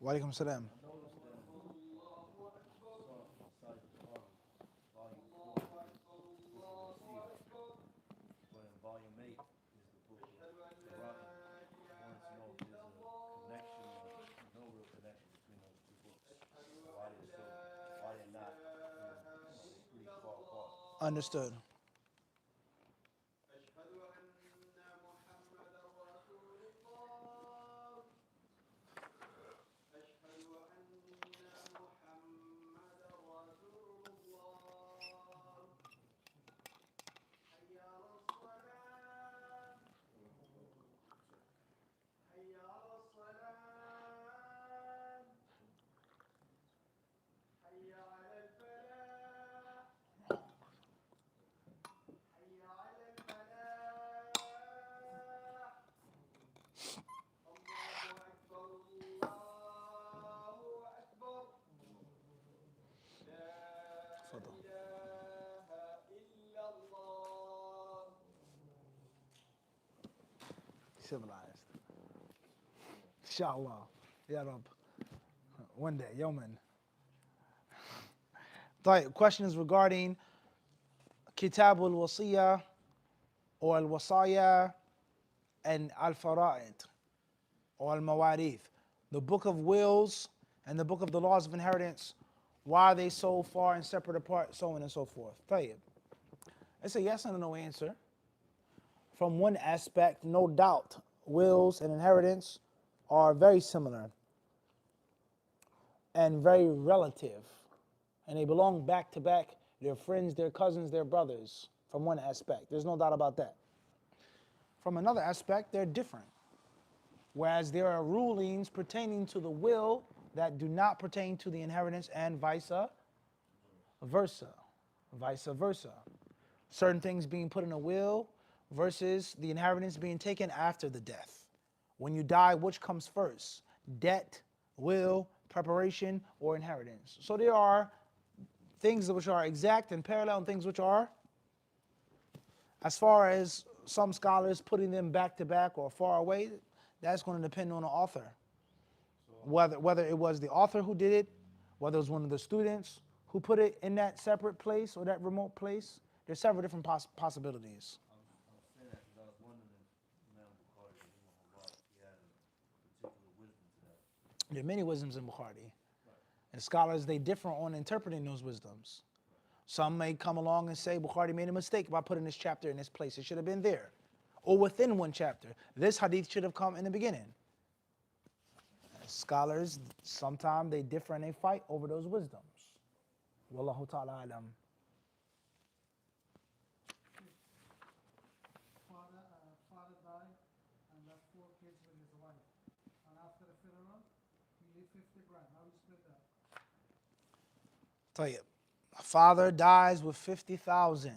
Wa alaikum salam. I noticed that Sahih Bukhari, volume 4 is the book of Wasiyyah, but in volume 8 is the book of Fara'id. I wanted to know if there's a connection or no real connection between those two books, or why they're so, why they're not, pretty far apart. Understood. تفضل. Civilized. Inshallah. Ya Rab. One day, Yawman. طيب, question is regarding Kitab al-Wasiyah or al-Wasaya and al-Fara'id or al-Mawarith. The book of wills and the book of the laws of inheritance. Why are they so far and separate apart, so on and so forth. طيب. It's a yes and a no answer. From one aspect, no doubt, wills and inheritance are very similar and very relative. And they belong back to back. They're friends, they're cousins, they're brothers, from one aspect. There's no doubt about that. From another aspect, they're different. Whereas there are rulings pertaining to the will that do not pertain to the inheritance, and vice versa. Vice versa. Certain things being put in a will versus the inheritance being taken after the death. When you die, which comes first? Debt, will, preparation, or inheritance? So there are things which are exact and parallel and things which are, as far as some scholars putting them back to back or far away, that's going to depend on the author. Whether it was the author who did it, whether it was one of the students who put it in that separate place or that remote place. There's several different possibilities. I was saying that because I was wondering if Imam Bukhari, he had a particular wisdom to that. There are many wisdoms in Bukhari. Right. And scholars, they differ on interpreting those wisdoms. Some may come along and say Bukhari made a mistake by putting this chapter in this place. It should have been there. Or within one chapter. This hadith should have come in the beginning. Scholars, sometimes they differ and they fight over those wisdoms. Wallahu ta'ala alam. Father died and left 4 kids with his wife. And after the funeral, he leave 50 grand. How do you split that? طيب. A father dies with 50,000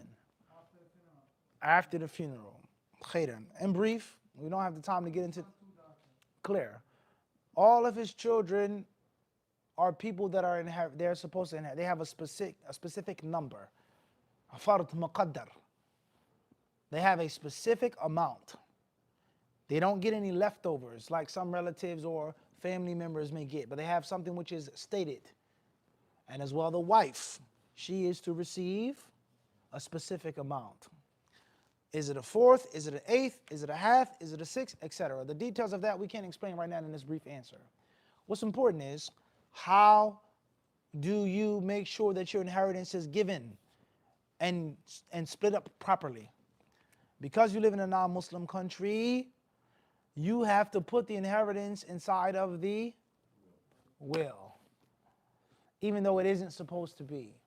After the funeral. after the funeral. Khairan. In brief, we don't have the time to get into clear. All of his children are people that are they're supposed to inherit. They have a specific number. A fard muqaddar. They have a specific amount. They don't get any leftovers like some relatives or family members may get, but they have something which is stated. And as well, the wife, she is to receive a specific amount. Is it a fourth? Is it an eighth? Is it a half? Is it a sixth? Etc. The details of that we can't explain right now in this brief answer. What's important is, how do you make sure that your inheritance is given and split up properly? Because you live in a non-Muslim country, you have to put the inheritance inside of the will, even though it isn't supposed to be.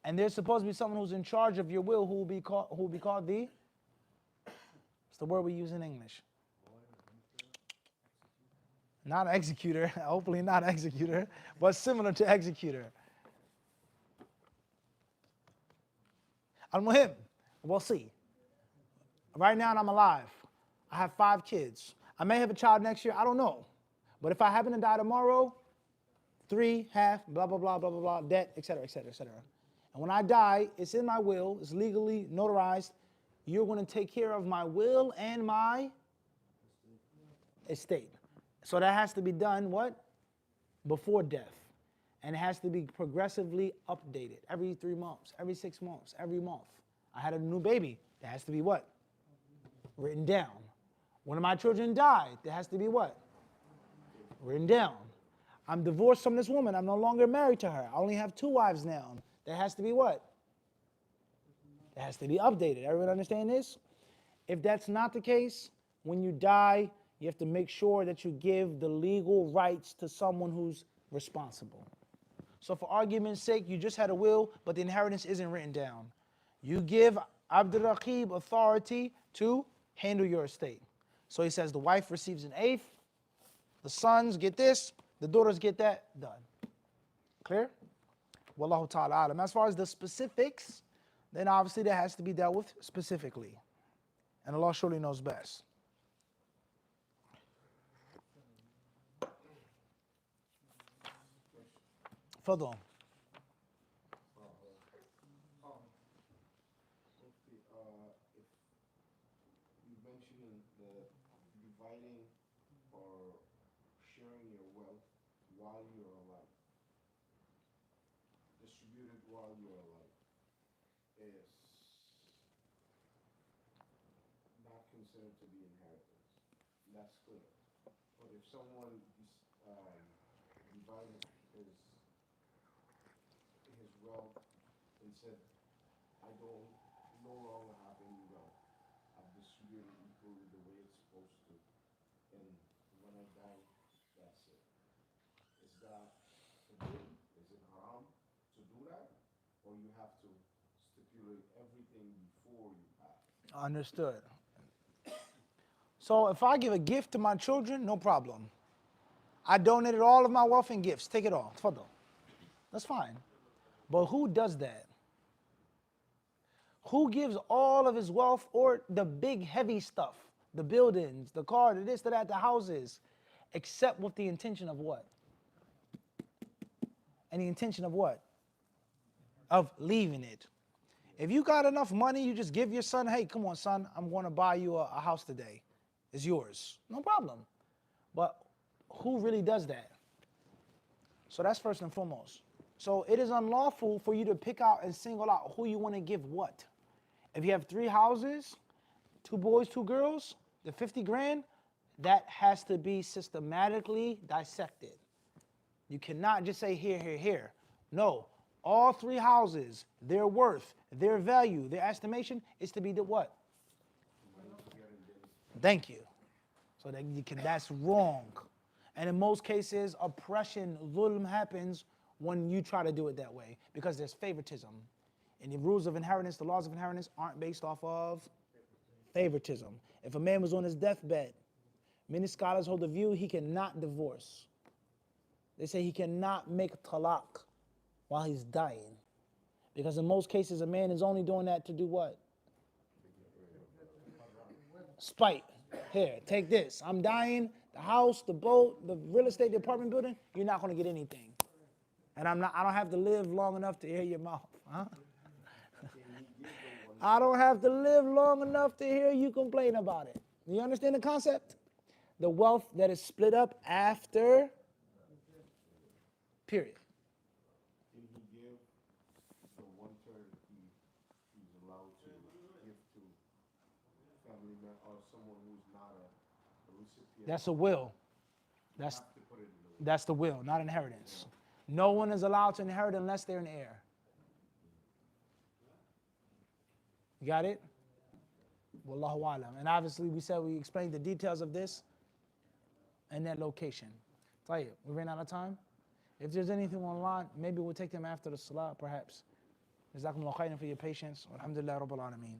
And there's supposed to be someone who's in charge of your will who will be called the, it's the word we use in English. Not executor, hopefully not executor, but similar to executor. Al-Muhim, we'll see. Right now I'm alive. I have 5 kids. I may have a child next year, I don't know. But if I happen to die tomorrow, 3, half, blah, blah, blah, blah, blah, blah, debt, etc., etc., etc. And when I die, it's in my will, it's legally notarized. You're going to take care of my will and my estate. So that has to be done, what? before death. And it has to be progressively updated every 3 months, every 6 months, every month. I had a new baby. That has to be what? Written down. One of my children died. That has to be what? Written down. I'm divorced from this woman. I'm no longer married to her. I only have 2 wives now. That has to be what? That has to be updated. Everyone understand this? If that's not the case, when you die, you have to make sure that you give the legal rights to someone who's responsible. So for argument's sake, you just had a will, but the inheritance isn't written down. You give Abdul Raqib authority to handle your estate. So he says the wife receives an eighth, the sons get this, the daughters get that, done. Clear? Wallahu ta'ala alam. As far as the specifics, then obviously that has to be dealt with specifically. And Allah surely knows best. Fadl. You mentioned the dividing or sharing your wealth while you're alive, distributed while you're alive, is not considered to be inheritance. That's clear. But if someone divided his wealth and said, I don't no longer have any wealth, I've distributed equally the way it's supposed to, and when I die, that's it. Is that forbidden? Is it haram to do that? Or you have to stipulate everything before you pass? Understood. So if I give a gift to my children, no problem. I donated all of my wealth in gifts. Take it all. Tafadhal. That's fine. But who does that? Who gives all of his wealth or the big heavy stuff? The buildings, the car, the this, the that, the houses, except with the intention of what? And the intention of what? Of leaving it. If you got enough money, you just give your son, hey, come on, son, I'm going to buy you a house today. It's yours. No problem. But who really does that? So that's first and foremost. So it is unlawful for you to pick out and single out who you want to give what. If you have 3 houses, 2 boys, 2 girls, the 50 grand, that has to be systematically dissected. You cannot just say here, here, here. No, all 3 houses, their worth, their value, their estimation is to be the what? Thank you. So that you can, that's wrong. And in most cases, oppression, zulm happens when you try to do it that way because there's favoritism. And the rules of inheritance, the laws of inheritance aren't based off of favoritism. If a man was on his deathbed, many scholars hold the view he cannot divorce. They say he cannot make talaq while he's dying. Because in most cases, a man is only doing that to do what? Spite. Here, take this. I'm dying. The house, the boat, the real estate, the apartment building, you're not going to get anything. And I don't have to live long enough to hear your mouth. Huh? I don't have to live long enough to hear you complain about it. You understand the concept? The wealth that is split up after, period. Can he give the 1/3 he's allowed to give to family member or someone who's not a recipient? That's a will. That's Have to put it in the will. That's the will, not inheritance. No one is allowed to inherit unless they're an heir. You got it? Wallahu alam. And obviously we explained the details of this and that location. Tayyib, we ran out of time. If there's anything online, maybe we'll take them after the salah, perhaps. Jazakumullah khairan for your patience. Alhamdulillah Rabbil Alameen.